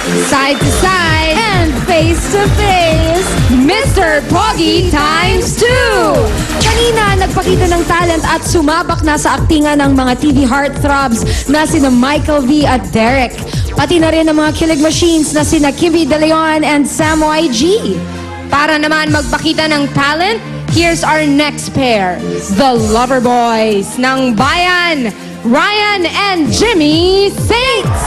Side to side and face to face, Mr. Pogi times 2! Kanina, nagpakita ng talent at sumabak na sa aktingan ng mga TV heartthrobs na sina Michael V at Derek. Pati na rin ang mga kilig machines na sina Kivi De Leon and Samoy G. Para naman magpakita ng talent, here's our next pair, the Loverboys ng Bayan, Ryan and Jimmy Saints!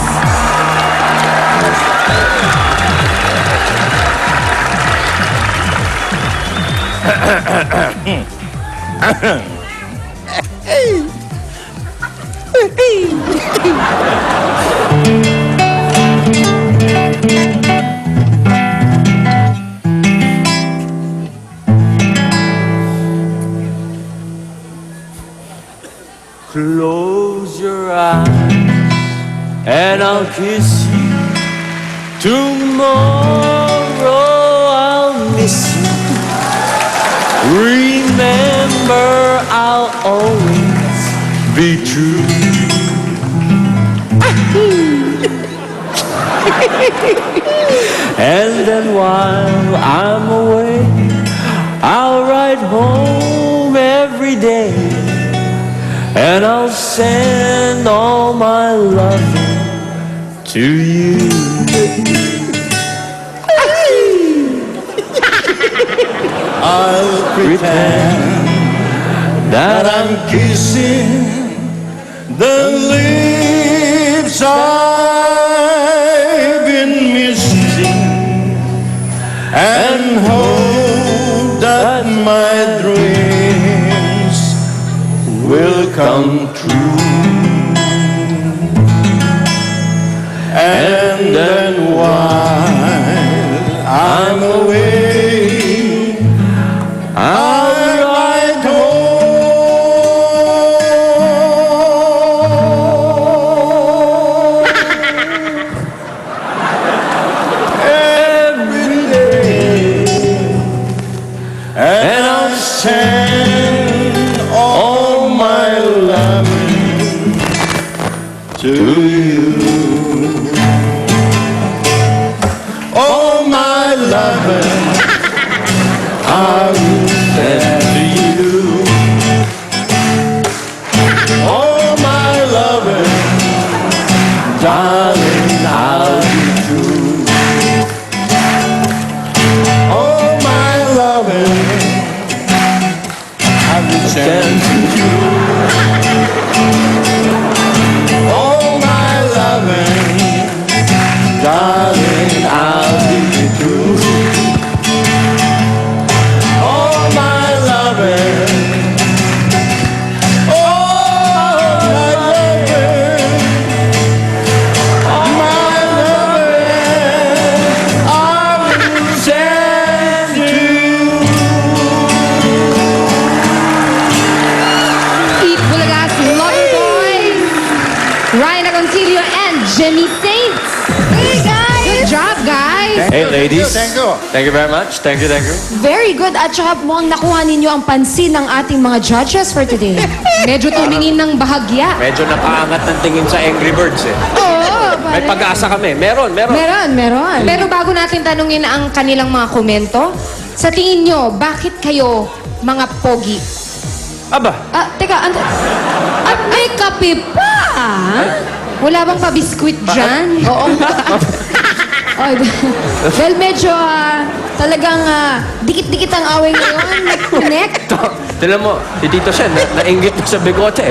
Close your eyes and I'll kiss you. Tomorrow I'll miss you. Remember, I'll always be true. And then while I'm away, I'll ride home every day. And I'll send all my loving to you. I'll pretend that I'm kissing the lips I've been missing, and hope that my dreams will come true. And then while I'm away, I'll ride home every day, and I'll send all my loving to you. All my loving I will send to you. All my loving, darling, I'll be true. All my loving I will send to you. All my loving, darling, I'll be true. All my loving, all my loving, I will send to you. Eat Bulagas Loverboys, Ryan Agoncillo and Jimmy Saints. Hey guys! Good job, guys! Hey ladies. Thank you. Thank you very much. Thank you, thank you. Very good. At saka mukhang nakuha ninyo ang pansin ng ating mga judges for today. Medyo tumingin ng bahagya. Medyo napaangat ng tingin sa Angry Birds eh. Oo, May pag-asa kami. Meron. Meron. Pero bago natin tanungin ang kanilang mga komento, sa tingin nyo, bakit kayo mga pogi? Aba, Teka, may kape pa! Wala bang pa-biskuit dyan? Oo. Well, medyo talagang dikit-dikit ang away ngayon. Nag-connect. tinan mo, si Tito Sen, nainggit mo sa bigote.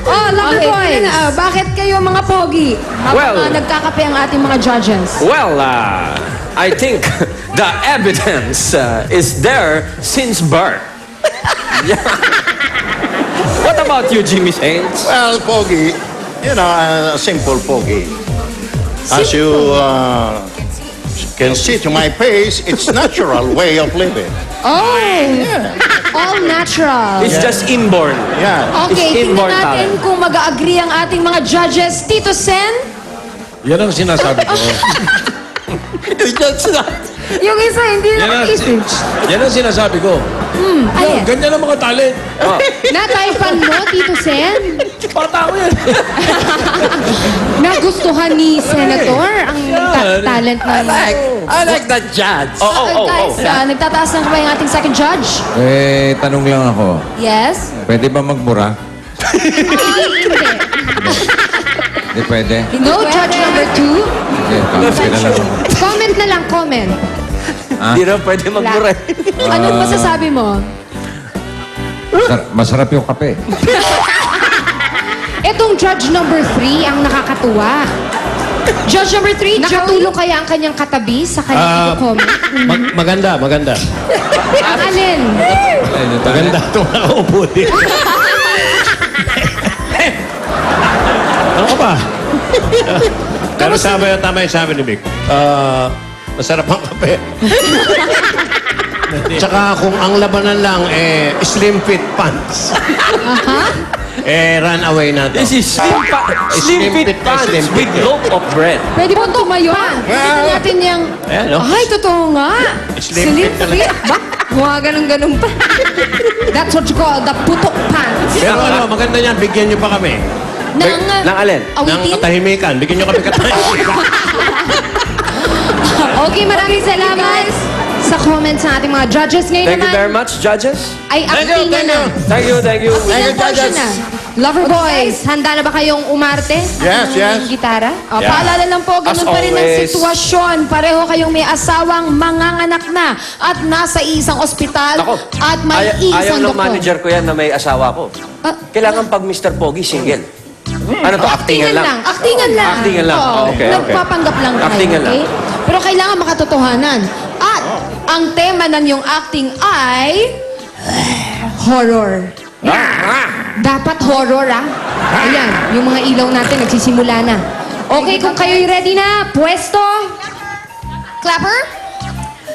Oh, Loverboy! Bakit kayo mga pogi? Well- Habang nagkakape ang ating mga judges. Well, I think the evidence is there since birth. What about you, Jimmy Saints? Well, Pogi, you know, a simple Pogi. As you can see to my face, it's natural way of living. Oh! All natural. It's just inborn. Yeah. Okay, It's tingnan inborn natin talent. kung mag-agree ang ating mga judges. Tito Sen, Yan ang sinasabi ko. It's just not. yung isa hindi Yan ang, nakakisip. yan ang sinasabi ko. Alin? Ganyan ang mga talent. Oh. Nataypan mo, Tito Sen? Bata ko yan. Nagustuhan ni Senator ang talent ng... I like that judge. Guys, nagtataas ng kamay ang ating second judge. Tanong lang ako. Yes? Pwede ba magmura? Hindi. Hindi pwede. No, judge number 2. Okay, cancel na lang. Comment na lang, comment. Hindi na pwede magmura. Anong masasabi mo? Masarap yung kape. Etong judge number 3 ang nakakatuwa. Judge number 3, nakatulong kaya ang kanyang katabi sa kanyang comment? Maganda. Ang alin? Maganda itong nakaupo din. Ano ka ba? Pero tama yung sabi ni Vic. Masarap ang kape. Tsaka kung ang labanan lang, slim fit pants. Run away na to. This is slim fit pants slim fit. with loaf of bread. Pwede mo tumayo. Tingnan natin yung... Ayan, no? Ay, totoo nga. Slim fit talaga. Ba? Mga ganun-ganun pa. That's what you call the putok pants. Pero maganda yan. Bigyan nyo pa kami. Nang alin? Ng Awitin? katahimikan. Bigyan nyo kami katahimikan. Okay, maraming salamat sa comments ng ating mga judges. Ngayon Thank you naman very much, judges. ay actingan na. Thank you. Actingan portion na. Lover boys, handa na ba kayong umarte? Yes, yes. Ang gitara? O, paalala lang po, ganun As pa rin ang always. sitwasyon. Pareho kayong may asawang manganganak na at nasa isang ospital Ako, at may ayaw isang ng doktor. manager ko yan na may asawa ko. Ah, Kailangan pag Mr. Pogi, single. Ano to? Actingan lang. Actingan lang. Actingan lang. Oo, Okay. Nagpapanggap lang tayo. Actingan lang. okay? Pero kailangan makatotohanan. At ang tema ng yung acting ay... horror. Dapat horror, ah. Ayan, yung mga ilaw natin nagsisimula na. Okay, kung kayo'y ready na, pwesto. Clapper?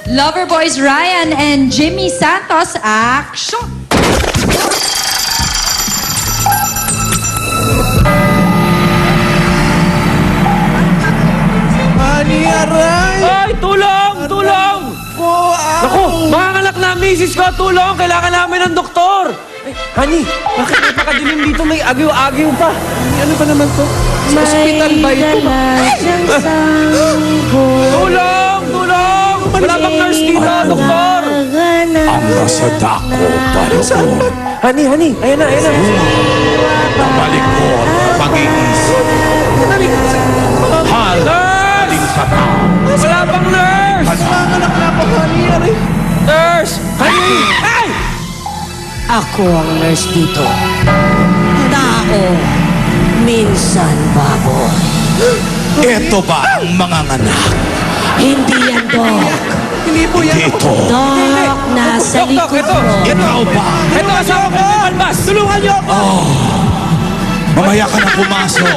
Lover Boys Ryan and Jimmy Santos, action! Ay, tulong! Tulong! Naku, manganganak na ang misis ko. Tulong! Kailangan namin ng doktor. Ay, honey, bakit napakadilim dito? May agyo-agyo pa. Ano ba naman to? Sa ospital ba ito? Tulong! Tulong! Wala bang nurse dito, doktor? Ang nasa dako pa roon. Honey, ayan na. Pabalik ko ang pag-iisip. Haling sa tao. Wala bang nurse? Nurse! Honey! Ay! Ako ang nurse dito. Tao, minsan baboy. Ito ba ang mga nganak? Hindi yan, Dok. Dito. Dok, nasa Dok, likod ito. mo. Ikaw ba? Ito, asawa ko! Almas! Tulungan niyo ako! Mamaya ka na pumasok.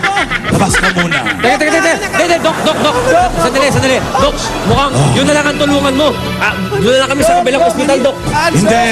Labas ka muna. Teka, Dok! Sandali. Dok, mukhang yun na lang ang tulungan mo. Doon na lang kami sa kabilang ospital, Dok. Hindi.